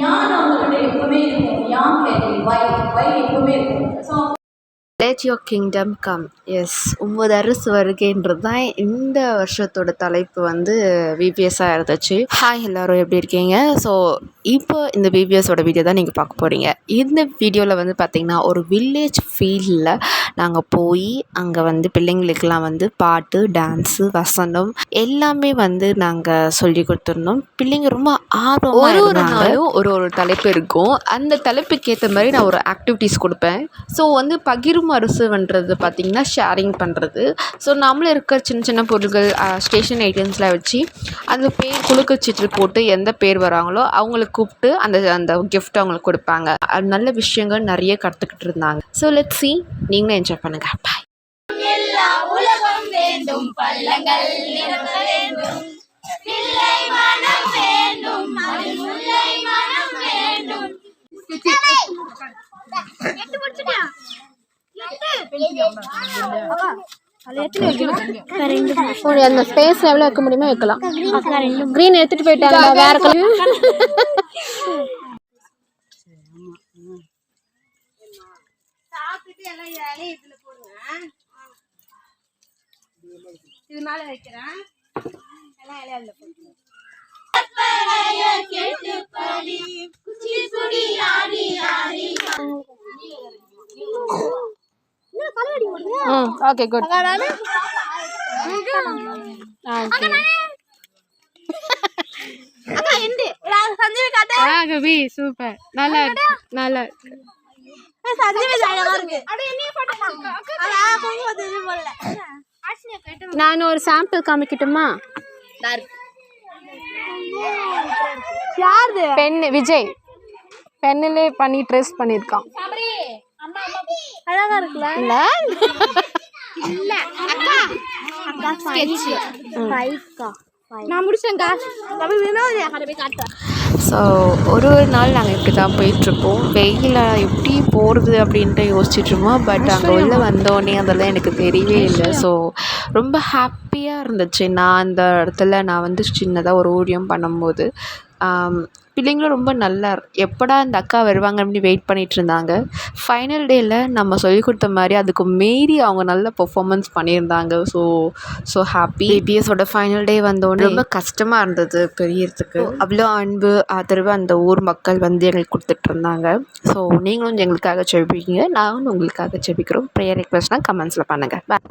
யான் அவங்ககிட்ட எப்பவுமே இருக்கும். யான் கேள்வி வை எப்பவுமே இருக்கும். So let your kingdom come. Yes, 9 அரசு வருகைன்றது தான் இந்த வருஷத்தோட தலைப்பு வந்து விபிஎஸ்ஸாக இருந்துச்சு. ஹாய், எல்லோரும் எப்படி இருக்கீங்க? ஸோ இப்போ இந்த விபிஎஸோட வீடியோ தான் நீங்கள் பார்க்க போகிறீங்க. இந்த வீடியோவில் வந்து பார்த்திங்கன்னா ஒரு வில்லேஜ் ஃபீல்டில் நாங்கள் போய் அங்கே வந்து பிள்ளைங்களுக்கெல்லாம் வந்து பாட்டு, டான்ஸு, வசனம் எல்லாமே வந்து நாங்கள் சொல்லி கொடுத்துருந்தோம். பிள்ளைங்க ரொம்ப ஆர்வமாக ஒரு நாளும் ஒரு தலைப்பு இருக்கும். அந்த தலைப்புக்கு ஏற்ற மாதிரி நான் ஒரு ஆக்டிவிட்டீஸ் கொடுப்பேன். ஸோ வந்து பகிரும் அரசுன்றது பார்த்திங்கன்னா ஷேரிங் பண்ணுறது. ஸோ நம்மளும் இருக்கிற சின்ன சின்ன பொருட்கள், ஸ்டேஷன் ஐட்டம்ஸ்லாம் வச்சு அந்த பேர் குலுக்குச்சீட்டு போட்டு எந்த பேர் வராங்களோ அவங்கள கூப்பிட்டு அந்த கிஃப்ட் அவங்களுக்கு கொடுப்பாங்க. அது நல்ல விஷயங்கள் நிறைய கற்றுக்கிட்டு இருந்தாங்க. ஸோ லெட்ஸ் see, நீங்களும் என்ஜாய் பண்ணுங்கள். பாய். எல்லா உலகம் வேண்டும், பள்ளங்கள் நிரம்ப வேண்டும், பிள்ளை மனம் வேண்டும், அதில் முல்லை மனம் வேண்டும். அந்த ஸ்பேஸ்ல எவ்வளவு வைக்க முடியுமோ வைக்கலாம். கிரீன் எடுத்துட்டு போயிட்டாங்க, வேற கலர். சாப்பிட்டு எல்லாம் இலையை இதுல போடுங்க. இது மேல வைக்கிறேன். எல்லாம் இலையை அதுல போடுங்க. Okay, good. சூப்பர், நல்லா இருக்கு, நல்லா இருக்கு. நான் ஒரு சாம்பிள் காமிக்கட்டுமா? யாரு? பென்னு, விஜய் பென்னிலே பண்ணி ட்ரேஸ் பண்ணியிருக்கான். அழகா இருக்குல்ல? இல்ல அக்கா ஸ்கெட்ச் நான் முடிச்சேன்க்கா. ஸோ ஒரு நாள் நாங்கள் இப்படி தான் போயிட்டுருப்போம். வெயிலில் எப்படி போகிறது அப்படின்ட்டு யோசிச்சுட்ருப்போம். பட் அங்கே உள்ளே வந்தோடனே அதெல்லாம் எனக்கு தெரியவே இல்லை. ஸோ ரொம்ப ஹாப்பியாக இருந்துச்சு. நான் அந்த இடத்துல நான் வந்து சின்னதாக ஒரு ஓவியம் பண்ணும்போது பிள்ளைங்களும் ரொம்ப நல்லா எப்படா இந்த அக்கா வருவாங்க அப்படின்னு வெயிட் பண்ணிகிட்டு இருந்தாங்க. ஃபைனல் டேயில் நம்ம சொல்லிக் கொடுத்த மாதிரி அதுக்கு மீறி அவங்க நல்ல பெர்ஃபார்மன்ஸ் பண்ணியிருந்தாங்க. So happy. பிபிஎஸோட ஃபைனல் டே வந்தோடனே ரொம்ப கஷ்டமாக இருந்தது பெரியறதுக்கு. அவ்வளோ அன்பு ஆதரவு அந்த ஊர் மக்கள் வந்து எங்களுக்கு கொடுத்துட்டு இருந்தாங்க. ஸோ நீங்களும் எங்களுக்காக ஜெபிப்பீங்க, நானும் உங்களுக்காக ஜெபிக்கிறோம். ப்ரேயர் ரிக்வெஸ்ட்னால் கமெண்ட்ஸில் பண்ணுங்கள். பாய்.